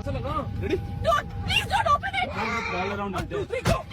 Ready? Don't, please don't open it. Roll around. 1, 2, 3, go.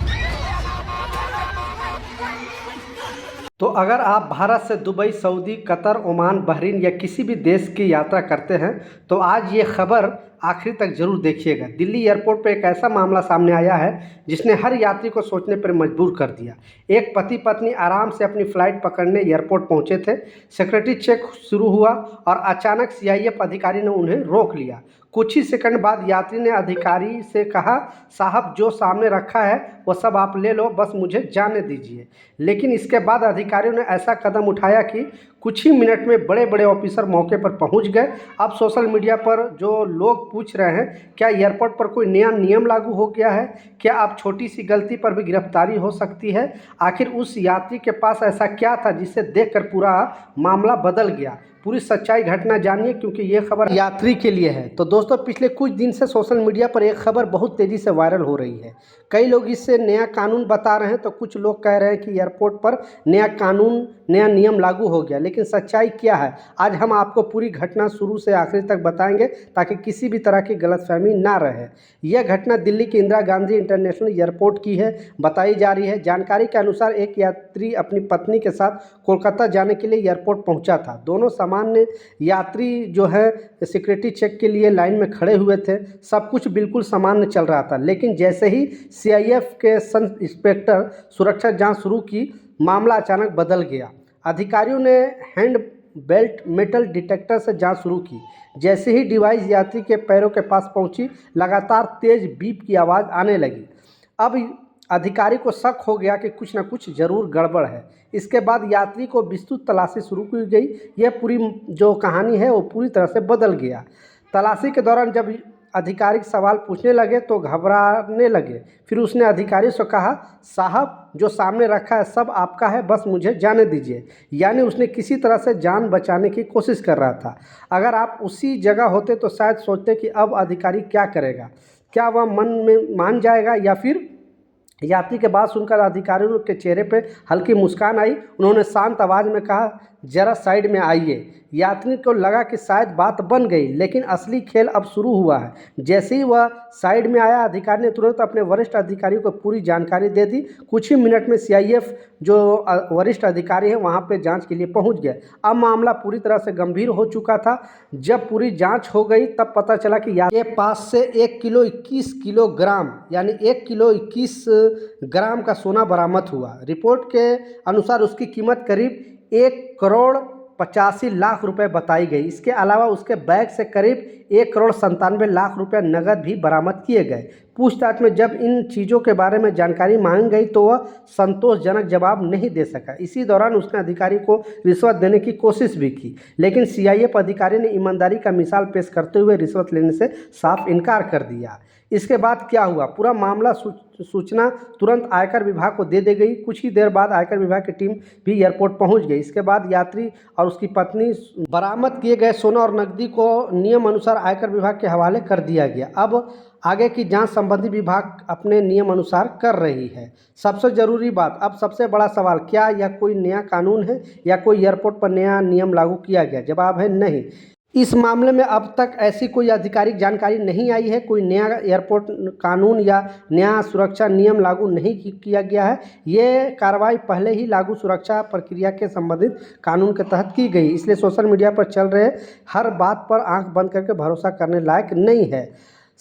तो अगर आप भारत से Dubai, Saudi, Qatar, Oman, Bahrain या किसी भी देश की यात्रा करते हैं तो आज ये खबर आखिर तक जरूर देखिएगा। दिल्ली एयरपोर्ट पर एक ऐसा मामला सामने आया है जिसने हर यात्री को सोचने पर मजबूर कर दिया। एक पति पत्नी आराम से अपनी फ़्लाइट पकड़ने एयरपोर्ट पहुंचे थे। सिक्योरिटी चेक शुरू हुआ और अचानक सीआईएफ अधिकारी ने उन्हें रोक लिया। कुछ ही सेकंड बाद यात्री ने अधिकारी से कहा, साहब जो सामने रखा है वो सब आप ले लो, बस मुझे जाने दीजिए। लेकिन इसके बाद अधिकारियों ने ऐसा कदम उठाया कि कुछ ही मिनट में बड़े बड़े ऑफिसर मौके पर पहुंच गए। अब सोशल मीडिया पर जो लोग पूछ रहे हैं, क्या एयरपोर्ट पर कोई नया नियम लागू हो गया है? क्या अब छोटी सी गलती पर भी गिरफ्तारी हो सकती है? आखिर उस यात्री के पास ऐसा क्या था जिसे देखकर पूरा मामला बदल गया? पूरी सच्चाई घटना जानिए, क्योंकि ये खबर यात्री के लिए है। तो दोस्तों, पिछले कुछ दिन से सोशल मीडिया पर एक खबर बहुत तेज़ी से वायरल हो रही है। कई लोग इससे नया कानून बता रहे हैं, तो कुछ लोग कह रहे हैं कि एयरपोर्ट पर नया कानून, नया नियम लागू हो गया। लेकिन सच्चाई क्या है, आज हम आपको पूरी घटना शुरू से आखिर तक बताएंगे ताकि किसी भी तरह की गलतफहमी ना रहे। यह घटना दिल्ली के इंदिरा गांधी इंटरनेशनल एयरपोर्ट की है, बताई जा रही है। जानकारी के अनुसार एक यात्री अपनी पत्नी के साथ कोलकाता जाने के लिए एयरपोर्ट पहुंचा था। दोनों सामान्य यात्री जो है सिक्योरिटी चेक के लिए लाइन में खड़े हुए थे। सब कुछ बिल्कुल सामान्य चल रहा था, लेकिन जैसे ही सीआईएफ के सब इंस्पेक्टर सुरक्षा जांच शुरू की, मामला अचानक बदल गया। अधिकारियों ने हैंड बेल्ट मेटल डिटेक्टर से जांच शुरू की। जैसे ही डिवाइस यात्री के पैरों के पास पहुंची, लगातार तेज बीप की आवाज़ आने लगी। अब अधिकारी को शक हो गया कि कुछ न कुछ ज़रूर गड़बड़ है। इसके बाद यात्री को विस्तृत तलाशी शुरू की गई। यह पूरी जो कहानी है वो पूरी तरह से बदल गया। तलाशी के दौरान जब अधिकारी सवाल पूछने लगे तो घबराने लगे। फिर उसने अधिकारी से कहा, साहब जो सामने रखा है सब आपका है, बस मुझे जाने दीजिए। यानी उसने किसी तरह से जान बचाने की कोशिश कर रहा था। अगर आप उसी जगह होते तो शायद सोचते कि अब अधिकारी क्या करेगा। क्या वह मन में मान जाएगा या फिर? यात्री की बात सुनकर अधिकारियों के चेहरे पे हल्की मुस्कान आई। उन्होंने शांत आवाज़ में कहा, जरा साइड में आइए। यात्री को लगा कि शायद बात बन गई, लेकिन असली खेल अब शुरू हुआ है। जैसे ही वह साइड में आया, अधिकारी ने तुरंत अपने वरिष्ठ अधिकारियों को पूरी जानकारी दे दी। कुछ ही मिनट में सीआईएफ जो वरिष्ठ अधिकारी हैं वहां पे जांच के लिए पहुंच गए। अब मामला पूरी तरह से गंभीर हो चुका था। जब पूरी जांच हो गई तब पता चला कि यात्री के पास से 1 किलो 21 किलोग्राम यानी 1 किलो 21 ग्राम का सोना बरामद हुआ। रिपोर्ट के अनुसार उसकी कीमत करीब 1,85,00,000 रुपए बताई गई। इसके अलावा उसके बैग से करीब 1,97,00,000 रुपए नकद भी बरामद किए गए। पूछताछ में जब इन चीज़ों के बारे में जानकारी मांगी गई तो वह संतोषजनक जवाब नहीं दे सका। इसी दौरान उसने अधिकारी को रिश्वत देने की कोशिश भी की, लेकिन सीआईएफ अधिकारी ने ईमानदारी का मिसाल पेश करते हुए रिश्वत लेने से साफ इनकार कर दिया। इसके बाद क्या हुआ, पूरा मामला सूचना तुरंत आयकर विभाग को दे दी गई। कुछ ही देर बाद आयकर विभाग की टीम भी एयरपोर्ट पहुंच गई। इसके बाद यात्री और उसकी पत्नी बरामद किए गए सोना और नकदी को नियम अनुसार आयकर विभाग के हवाले कर दिया गया। अब आगे की जांच संबंधी विभाग अपने नियम अनुसार कर रही है। सबसे ज़रूरी बात, अब सबसे बड़ा सवाल, क्या यह कोई नया कानून है या कोई एयरपोर्ट पर नया नियम लागू किया गया? जवाब है नहीं। इस मामले में अब तक ऐसी कोई आधिकारिक जानकारी नहीं आई है। कोई नया एयरपोर्ट कानून या नया सुरक्षा नियम लागू नहीं किया गया है। ये कार्रवाई पहले ही लागू सुरक्षा प्रक्रिया के संबंधित कानून के तहत की गई। इसलिए सोशल मीडिया पर चल रहे हर बात पर आंख बंद करके भरोसा करने लायक नहीं है।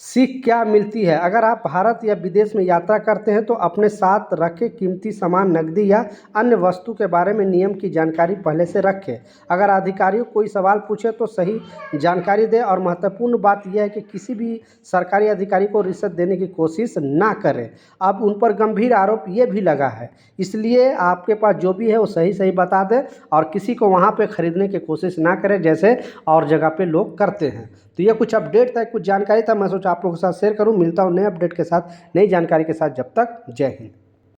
सीख क्या मिलती है, अगर आप भारत या विदेश में यात्रा करते हैं तो अपने साथ रखे कीमती सामान, नकदी या अन्य वस्तु के बारे में नियम की जानकारी पहले से रखें। अगर अधिकारियों कोई सवाल पूछे तो सही जानकारी दें और महत्वपूर्ण बात यह है कि किसी भी सरकारी अधिकारी को रिश्वत देने की कोशिश ना करें। अब उन पर गंभीर आरोप ये भी लगा है, इसलिए आपके पास जो भी है वो सही सही बता दें और किसी को वहाँ पे ख़रीदने की कोशिश ना करें जैसे और जगह पे लोग करते हैं। तो ये कुछ अपडेट था, कुछ जानकारी था, मैं सोचा आप लोगों के साथ शेयर करूं। मिलता हूं नए अपडेट के साथ, नई जानकारी के साथ। जब तक जय हिंद।